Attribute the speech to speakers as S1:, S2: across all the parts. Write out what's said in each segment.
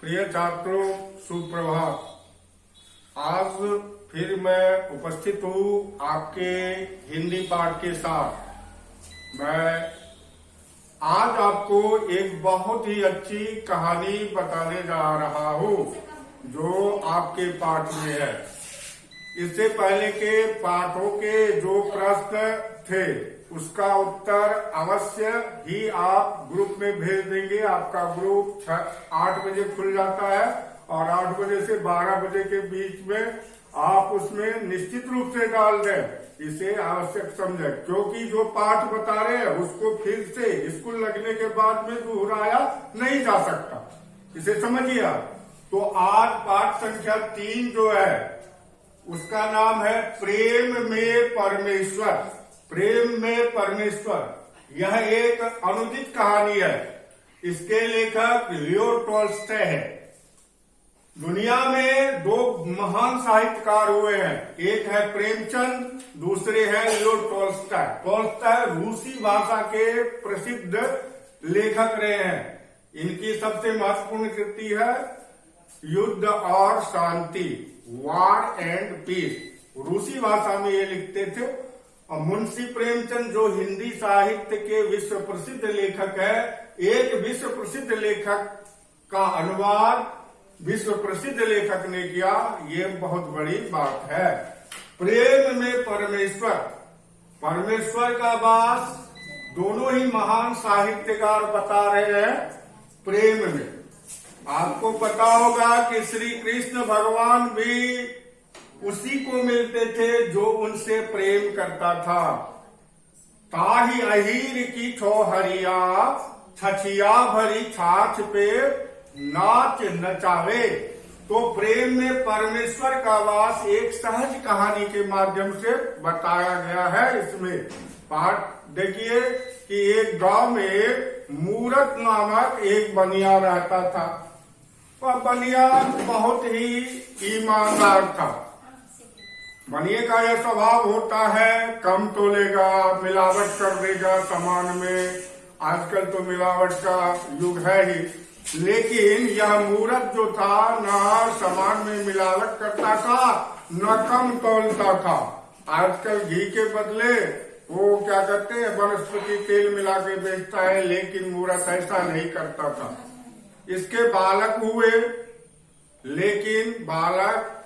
S1: प्रिय छात्रों, सुप्रभात। आज फिर मैं उपस्थित हूँ आपके हिंदी पाठ के साथ। मैं आज आपको एक बहुत ही अच्छी कहानी बताने जा रहा हूँ जो आपके पाठ में है। इससे पहले के पाठों के जो प्रश्न थे उसका उत्तर अवश्य ही आप ग्रुप में भेज देंगे। आपका ग्रुप 8 बजे खुल जाता है और 8 बजे से 12 बजे के बीच में आप उसमें निश्चित रूप से डाल दें। इसे आवश्यक समझें, क्योंकि जो पाठ बता रहे हैं उसको फिर से स्कूल लगने के बाद में दोहराया नहीं जा सकता। इसे समझिए आप। तो आज पाठ संख्या 3 जो है उसका नाम है प्रेम में परमेश्वर। प्रेम में परमेश्वर यह एक अनुदित कहानी है। इसके लेखक लियो टॉल्स्टॉय है। दुनिया में 2 महान साहित्यकार हुए हैं, एक है प्रेमचंद, दूसरे है लियो टॉल्स्टॉय। टॉल्स्टॉय रूसी भाषा के प्रसिद्ध लेखक रहे हैं। इनकी सबसे महत्वपूर्ण कृति है युद्ध और शांति, वॉर एंड पीस। रूसी भाषा में ये लिखते थे। और मुंशी प्रेमचंद जो हिंदी साहित्य के विश्व प्रसिद्ध लेखक है, एक विश्व प्रसिद्ध लेखक का अनुवाद विश्व प्रसिद्ध लेखक ने किया, ये बहुत बड़ी बात है। प्रेम में परमेश्वर, परमेश्वर का वास दोनों ही महान साहित्यकार बता रहे हैं प्रेम में। आपको पता होगा कि श्री कृष्ण भगवान भी उसी को मिलते थे जो उनसे प्रेम करता था। ताही अहीर की ठोहरिया, छछिया भरी छाछ पे नाच नचावे। तो प्रेम में परमेश्वर का वास एक सहज कहानी के माध्यम से बताया गया है। इसमें पाठ देखिए कि एक गांव में मूरत नामक एक बनिया रहता था। वह बनिया बहुत ही ईमानदार था। बनिए का यह स्वभाव होता है, कम तोलेगा, मिलावट कर देगा सामान में। आजकल तो मिलावट का युग है ही, लेकिन यह मूरत जो था न सामान में मिलावट करता था न कम तोलता था। आजकल घी के बदले वो क्या करते हैं, वनस्पति तेल मिला के बेचता है, लेकिन मूरत ऐसा नहीं करता था। इसके बालक हुए, लेकिन बालक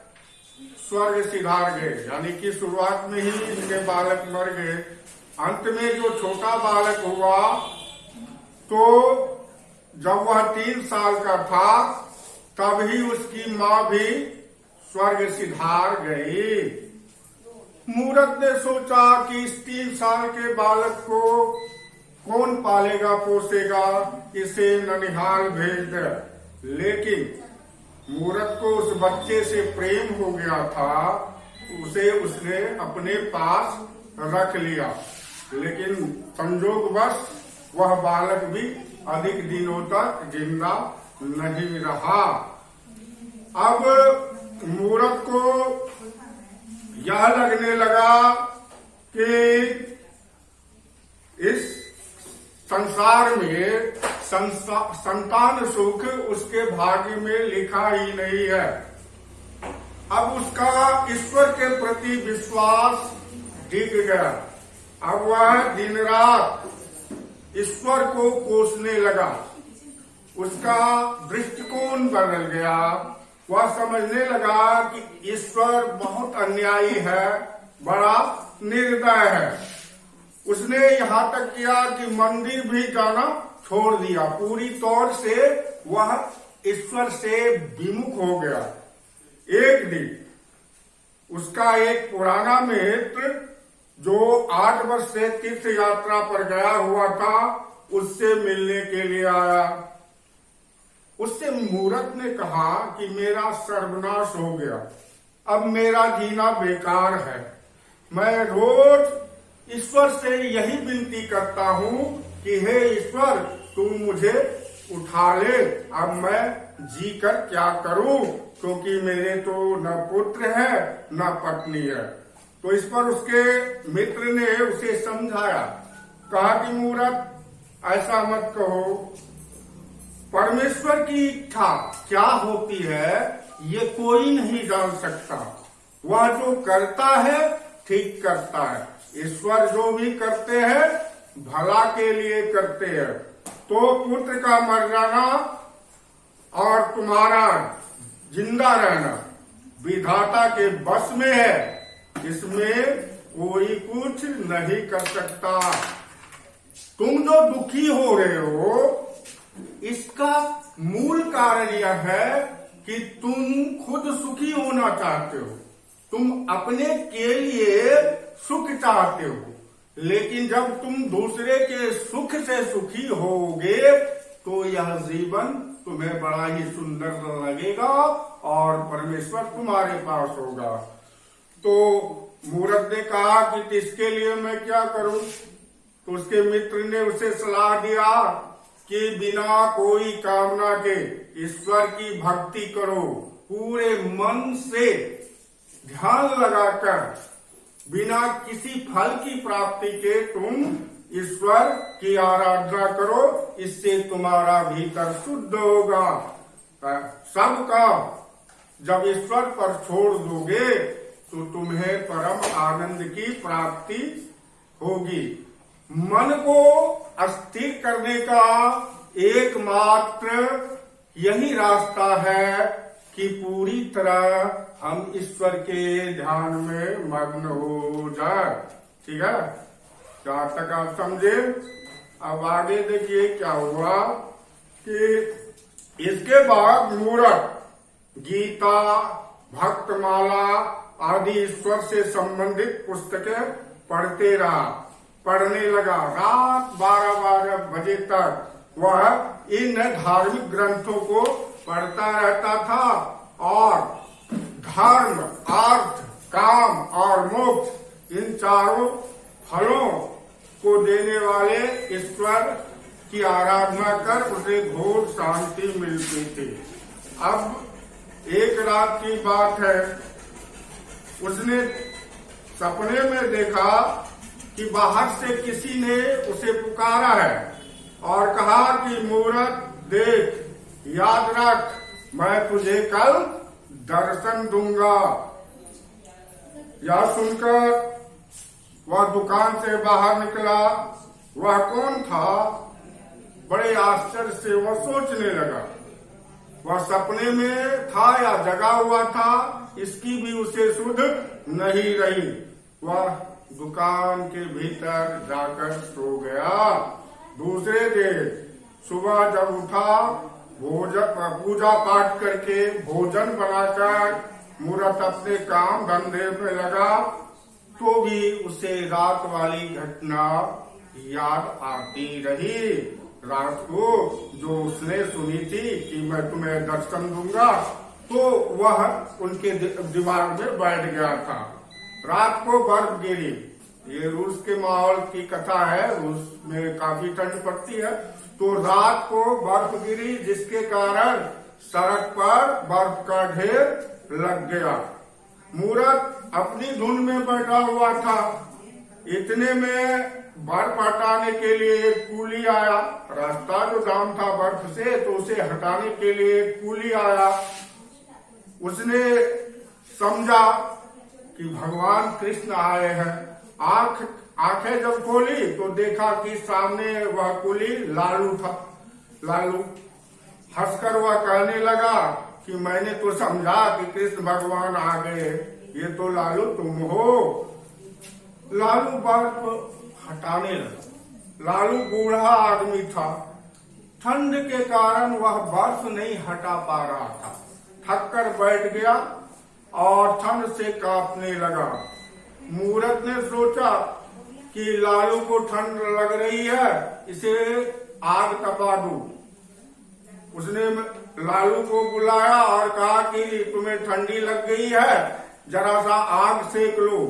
S1: स्वर्ग सिधार गए, यानी कि शुरुआत में ही इनके बालक मर गए। अंत में जो छोटा बालक हुआ तो जब वह 3 साल का था तभी उसकी माँ भी स्वर्ग सिधार गई। मूरत ने सोचा कि इस 3 साल के बालक को कौन पालेगा पोसेगा, इसे ननिहाल भेज दे। लेकिन मूरत को उस बच्चे से प्रेम हो गया था, उसे उसने अपने पास रख लिया। लेकिन संजोगवश वह बालक भी अधिक दिनों तक जिंदा नहीं रहा। अब मूरत को यह लगने लगा कि इस संसार में संतान सुख उसके भाग्य में लिखा ही नहीं है। अब उसका ईश्वर के प्रति विश्वास डिग गया। अब वह दिन रात ईश्वर को कोसने लगा। उसका दृष्टिकोण बदल गया। वह समझने लगा कि ईश्वर बहुत अन्यायी है, बड़ा निर्दय है। उसने यहाँ तक किया कि मंदिर भी जाना छोड़ दिया। पूरी तौर से वह ईश्वर से विमुख हो गया। एक दिन उसका एक पुराना मित्र जो 8 वर्ष से तीर्थ यात्रा पर गया हुआ था, उससे मिलने के लिए आया। उससे मूरत ने कहा कि मेरा सर्वनाश हो गया, अब मेरा जीना बेकार है। मैं रोज ईश्वर से यही विनती करता हूँ कि हे ईश्वर, तू मुझे उठा ले। अब मैं जी कर क्या करूँ, क्योंकि मेरे तो न पुत्र है न पत्नी है। तो इस पर उसके मित्र ने उसे समझाया, कहा कि मूरत ऐसा मत कहो, परमेश्वर की इच्छा क्या होती है ये कोई नहीं जान सकता। वह जो करता है ठीक करता है। ईश्वर जो भी करते हैं भला के लिए करते हैं। तो पुत्र का मर जाना और तुम्हारा जिंदा रहना विधाता के बस में है, इसमें कोई कुछ नहीं कर सकता। तुम जो दुखी हो रहे हो इसका मूल कारण यह है कि तुम खुद सुखी होना चाहते हो, तुम अपने के लिए सुख चाहते हो। लेकिन जब तुम दूसरे के सुख से सुखी होगे तो यह जीवन तुम्हें बड़ा ही सुंदर लगेगा और परमेश्वर तुम्हारे पास होगा। तो मूरत ने कहा कि इसके लिए मैं क्या करूं? तो उसके मित्र ने उसे सलाह दिया कि बिना कोई कामना के ईश्वर की भक्ति करो, पूरे मन से ध्यान लगाकर बिना किसी फल की प्राप्ति के तुम ईश्वर की आराधना करो, इससे तुम्हारा भीतर शुद्ध होगा। सबका जब ईश्वर पर छोड़ दोगे तो तुम्हें परम आनंद की प्राप्ति होगी। मन को अस्थिर करने का एकमात्र यही रास्ता है कि पूरी तरह हम ईश्वर के ध्यान में मग्न हो जाए। ठीक है, जहां तक आप समझे। अब आगे देखिए क्या हुआ कि इसके बाद मूरत गीता, भक्तमाला आदि ईश्वर से संबंधित पुस्तकें पढ़ने लगा। रात 12-12 बजे तक वह इन धार्मिक ग्रंथों को पढ़ता रहता था और धर्म, अर्थ, काम और मोक्ष इन चारों फलों को देने वाले ईश्वर की आराधना कर उसे घोर शांति मिलती थी। अब एक रात की बात है, उसने सपने में देखा कि बाहर से किसी ने उसे पुकारा है और कहा कि मूरत देख, याद रख, मैं तुझे कल दर्शन दूंगा। यह सुनकर वह दुकान से बाहर निकला। वह कौन था? बड़े आश्चर्य से वह सोचने लगा। वह सपने में था या जगा हुआ था, इसकी भी उसे सुध नहीं रही। वह दुकान के भीतर जाकर सो गया। दूसरे दिन सुबह जब उठा, पूजा पाठ करके भोजन बनाकर मूरत अपने काम धंधे में लगा, तो भी उसे रात वाली घटना याद आती रही। रात को जो उसने सुनी थी कि मैं तुम्हें दर्शन दूंगा, तो वह उनके दिमाग में बैठ गया था। रात को बर्फ गिरी। ये रूस के माहौल की कथा है, रूस में काफी ठंड पड़ती है। तो रात को बर्फ गिरी, जिसके कारण सड़क पर बर्फ का ढेर लग गया। मूरत अपनी धुन में बैठा हुआ था। इतने में बर्फ हटाने के लिए एक कूली आया। रास्ता जो जाम था बर्फ से, तो उसे हटाने के लिए एक कूली आया। उसने समझा कि भगवान कृष्ण आए हैं। आंखें जब खोली तो देखा कि सामने वह कूली लालू था। लालू हंसकर वह कहने लगा कि मैंने तो समझा कि कृष्ण भगवान आ गए, ये तो लालू तुम हो। लालू बर्फ हटाने लगा। लालू बूढ़ा आदमी था। ठंड के कारण वह बर्फ नहीं हटा पा रहा था। थक कर बैठ गया और ठंड से कांपने लगा। मूरत ने सोचा कि लालू को ठंड लग रही है, इसे आग तपा दूं। उसने लालू को बुलाया और कहा कि तुम्हें ठंडी लग गई है, जरा सा आग सेक लो।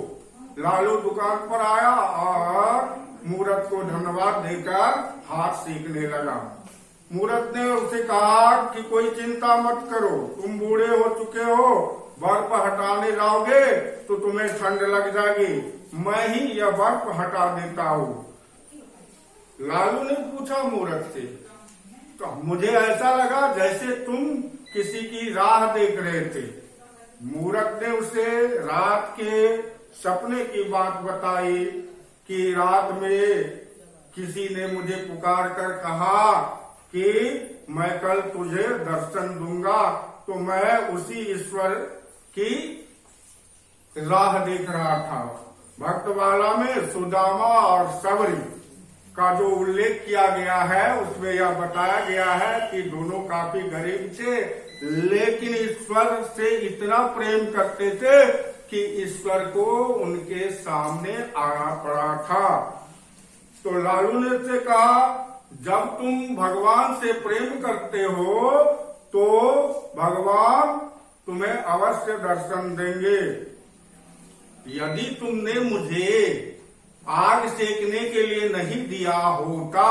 S1: लालू दुकान पर आया और मूरत को धन्यवाद देकर हाथ सेकने लगा। मूरत ने उसे कहा कि कोई चिंता मत करो, तुम बूढ़े हो चुके हो, बर्फ हटाने जाओगे तो तुम्हें ठंड लग जाएगी, मैं ही यह बर्फ हटा देता हूँ। लालू ने पूछा मूरत से तो मुझे ऐसा लगा जैसे तुम किसी की राह देख रहे थे। मूरत ने उसे रात के सपने की बात बताई कि रात में किसी ने मुझे पुकार कर कहा कि मैं कल तुझे दर्शन दूंगा। तो मैं उसी ईश्वर की राह देख रहा था। भक्तमाला में सुदामा और सबरी का जो उल्लेख किया गया है उसमें यह बताया गया है कि दोनों काफी गरीब थे, लेकिन ईश्वर से इतना प्रेम करते थे कि ईश्वर को उनके सामने आना पड़ा था। तो लालू ने से कहा, जब तुम भगवान से प्रेम करते हो तो भगवान तुम्हें अवश्य दर्शन देंगे। यदि तुमने मुझे आग सेकने के लिए नहीं दिया होता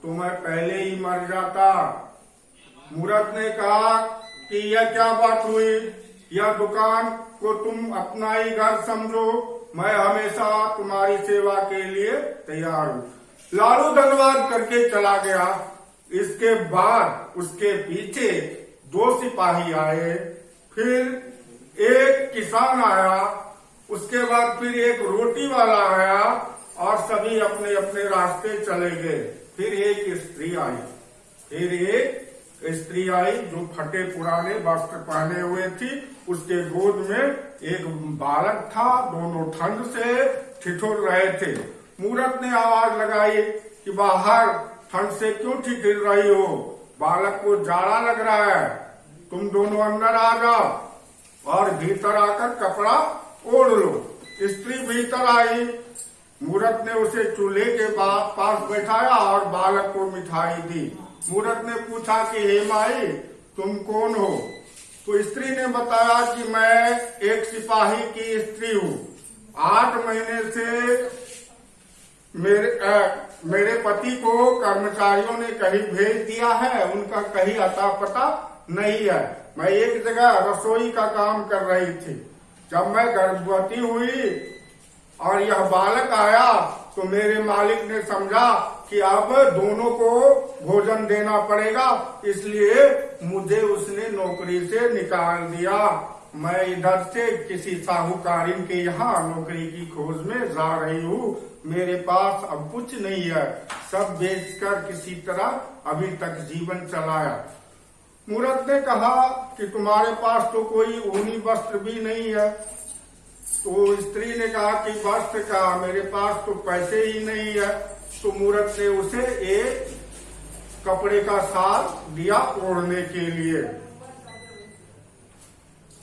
S1: तो मैं पहले ही मर जाता। मूरत ने कहा कि यह क्या बात हुई, यह दुकान को तुम अपना ही घर समझो, मैं हमेशा तुम्हारी सेवा के लिए तैयार हूँ। लालू धन्यवाद करके चला गया। इसके बाद उसके पीछे 2 सिपाही आए, फिर एक किसान आया, उसके बाद फिर एक रोटी वाला आया और सभी अपने अपने रास्ते चले गए। फिर एक स्त्री आई जो फटे पुराने वस्त्र पहने हुए थी। उसके गोद में एक बालक था। दोनों ठंड से ठिठुर रहे थे। मूरत ने आवाज लगाई कि बाहर ठंड से क्यों ठिठुर रही हो, बालक को जाड़ा लग रहा है, तुम दोनों अंदर आ जाओ और भीतर आकर कपड़ा ओढ़ लो। स्त्री भीतर आई। मूरत ने उसे चूल्हे के पास बैठाया और बालक को मिठाई दी। मूरत ने पूछा कि हे माई, तुम कौन हो? तो स्त्री ने बताया कि मैं एक सिपाही की स्त्री हूँ। 8 महीने से मेरे पति को कर्मचारियों ने कहीं भेज दिया है, उनका कहीं अता पता नहीं है। मैं एक जगह रसोई का काम कर रही थी। जब मैं गर्भवती हुई और यह बालक आया तो मेरे मालिक ने समझा कि अब दोनों को भोजन देना पड़ेगा, इसलिए मुझे उसने नौकरी से निकाल दिया। मैं इधर से किसी साहूकारिन के यहाँ नौकरी की खोज में जा रही हूँ। मेरे पास अब कुछ नहीं है, सब बेचकर किसी तरह अभी तक जीवन चलाया। मूरत ने कहा कि तुम्हारे पास तो कोई ऊनी वस्त्र भी नहीं है। तो स्त्री ने कहा कि वस्त्र का मेरे पास तो पैसे ही नहीं है। तो मूरत ने उसे एक कपड़े का साल दिया ओढ़ने के लिए।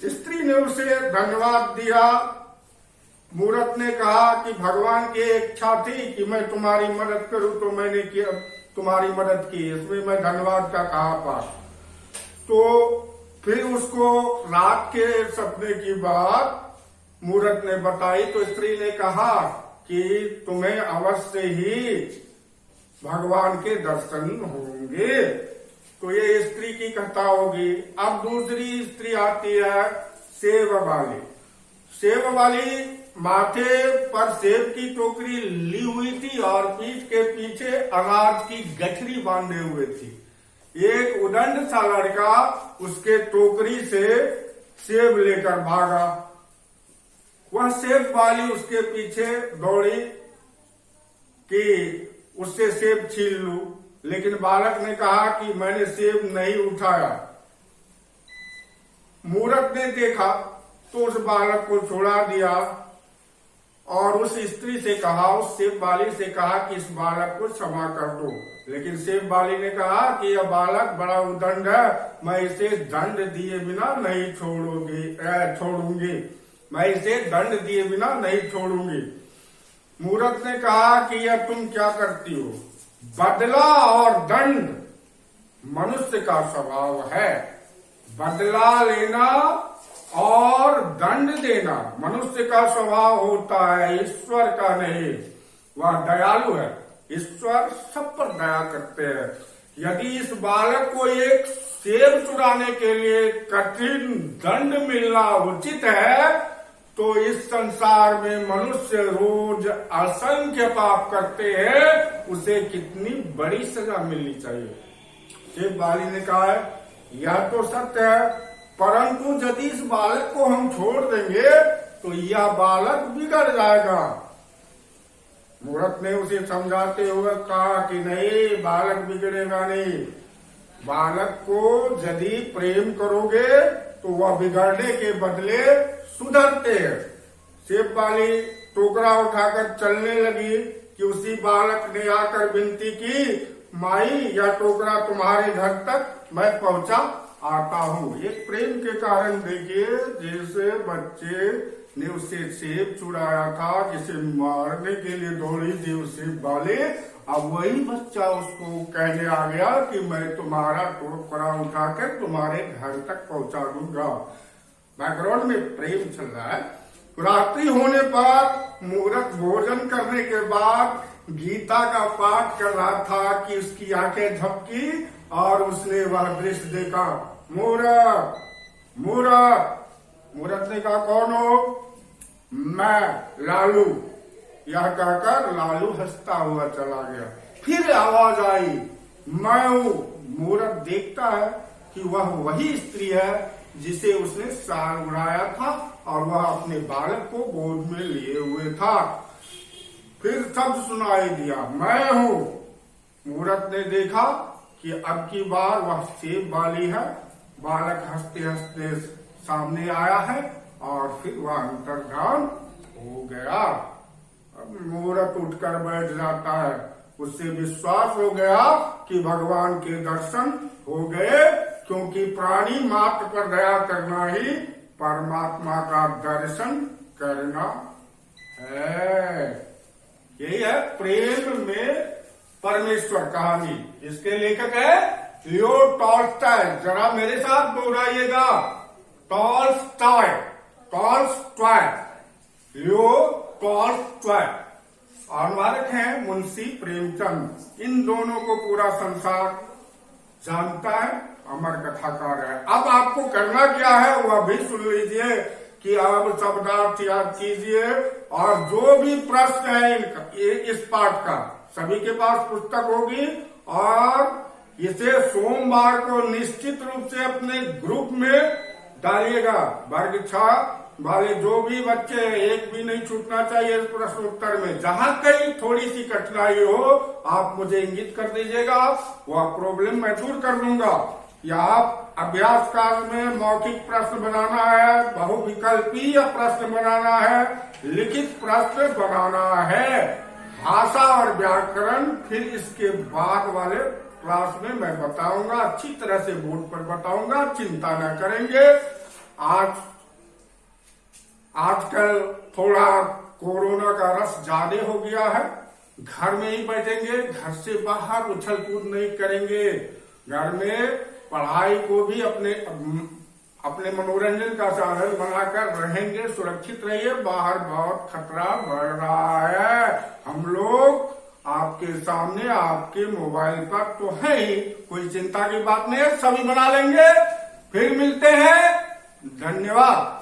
S1: स्त्री ने उसे धन्यवाद दिया। मूरत ने कहा कि भगवान की इच्छा थी कि मैं तुम्हारी मदद करूं, तो मैंने किया, तुम्हारी मदद की, इसमें मैं धन्यवाद का कहा पास। तो फिर उसको रात के सपने की बात मूरत ने बताई। तो स्त्री ने कहा कि तुम्हें अवश्य ही भगवान के दर्शन होंगे। तो ये स्त्री की कथा होगी। अब दूसरी स्त्री आती है सेब वाली। सेब वाली माथे पर सेब की टोकरी ली हुई थी और पीठ के पीछे अनाज की गठरी बांधे हुए थी। एक उदंड सा लड़का उसके टोकरी से सेब लेकर भागा। वह सेब वाली उसके पीछे दौड़ी कि उससे सेब छीन लूं, लेकिन बालक ने कहा कि मैंने सेब नहीं उठाया। मूरत ने देखा तो उस बालक को छोड़ा दिया और उस स्त्री से कहा, उस सेब वाली से कहा कि इस बालक को क्षमा कर दो। लेकिन सेब वाली ने कहा कि यह बालक बड़ा उदंड है, मैं इसे दंड दिए बिना नहीं छोड़ूंगी, मैं इसे दंड दिए बिना नहीं छोड़ूंगी। मूरत ने कहा कि यह तुम क्या करती हो? बदला और दंड मनुष्य का स्वभाव है। बदला लेना और दंड देना मनुष्य का स्वभाव होता है, ईश्वर का नहीं। वह दयालु है, ईश्वर सब पर दया करते हैं। यदि इस बालक को एक सेब चुराने के लिए कठिन दंड मिलना उचित है, तो इस संसार में मनुष्य रोज असंख्य पाप करते हैं, उसे कितनी बड़ी सजा मिलनी चाहिए। सेब वाली ने कहा है यह तो सत्य है, परंतु यदि इस बालक को हम छोड़ देंगे तो यह बालक बिगड़ जाएगा। मूर्ख ने उसे समझाते हुए कहा कि नहीं, बालक बिगड़ेगा नहीं। बालक को यदि प्रेम करोगे तो वह बिगड़ने के बदले सुधरते हैं। सेब वाली टोकरा उठाकर चलने लगी कि उसी बालक ने आकर विनती की, माई यह टोकरा तुम्हारे घर तक मैं पहुंचा आता हूँ। एक प्रेम के कारण देखिए, जैसे बच्चे ने उससे सेब चुराया था, जिसे मारने के लिए दौड़ी थी उस सेब वाले, अब वही बच्चा उसको कहने आ गया कि मैं तुम्हारा टोकरा उठाकर तुम्हारे घर तक पहुंचा दूंगा। बैकग्राउंड में प्रेम चल रहा है। रात्रि होने पर मूर्ख भोजन करने के बाद गीता का पाठ कर रहा था कि उसकी आंखें झपकी और उसने वह दृश्य देखा। मूर्ख ने कहा कौन हो? मैं लालू। यह कहकर लालू हंसता हुआ चला गया। फिर आवाज आई, मैं हूं। मूर्ख देखता है कि वह वही स्त्री है जिसे उसने साल उड़ाया था और वह अपने बालक को गोद में लिए हुए था। फिर शब्द सुनाई दिया, मैं हूं। मूर्ख ने देखा कि अब की बार वह सेब वाली है। बालक हंसते हंसते सामने आया है और फिर वह अंतर्धान हो गया। अब मूर्ख उठकर बैठ जाता है। उससे विश्वास हो गया कि भगवान के दर्शन हो गए, क्योंकि प्राणी मात्र पर दया करना ही परमात्मा का दर्शन करना है। यही है प्रेम में परमेश्वर कहानी। इसके लेखक है लियो टॉल्स्टॉय। जरा मेरे साथ दोहराइएगा, टॉल्स्टॉय, टॉल्स्टॉय, लियो टॉल्स्टॉय। अनुवादक हैं मुंशी प्रेमचंद। इन दोनों को पूरा संसार जानता है, अमर कथाकार है। अब आपको करना क्या है वह भी सुन लीजिए कि अब शब्दार्थ याद कीजिए, और जो भी प्रश्न है इस पाठ का, सभी के पास पुस्तक होगी, और इसे सोमवार को निश्चित रूप से अपने ग्रुप में डालिएगा। वर्ग 6 वाले जो भी बच्चे हैं, एक भी नहीं छूटना चाहिए इस प्रश्न उत्तर में। जहां कहीं थोड़ी सी कठिनाई हो आप मुझे इंगित कर दीजिएगा, वह प्रॉब्लम मैं दूर कर दूंगा। या आप अभ्यास काल में मौखिक प्रश्न बनाना है, बहुविकल्पीय प्रश्न बनाना है, लिखित प्रश्न बनाना है, भाषा और व्याकरण फिर इसके बाद वाले क्लास में मैं बताऊंगा, अच्छी तरह से बोर्ड पर बताऊंगा, चिंता न करेंगे। आजकल थोड़ा कोरोना का रस ज्यादा हो गया है। घर में ही बैठेंगे, घर से बाहर उछल कूद नहीं करेंगे। घर में पढ़ाई को भी अपने मनोरंजन का साधन बनाकर रहेंगे। सुरक्षित रहिए, बाहर बहुत खतरा बढ़ रहा है। हम लोग आपके सामने आपके मोबाइल पर तो है ही, कोई चिंता की बात नहीं है, सभी बना लेंगे। फिर मिलते हैं, धन्यवाद।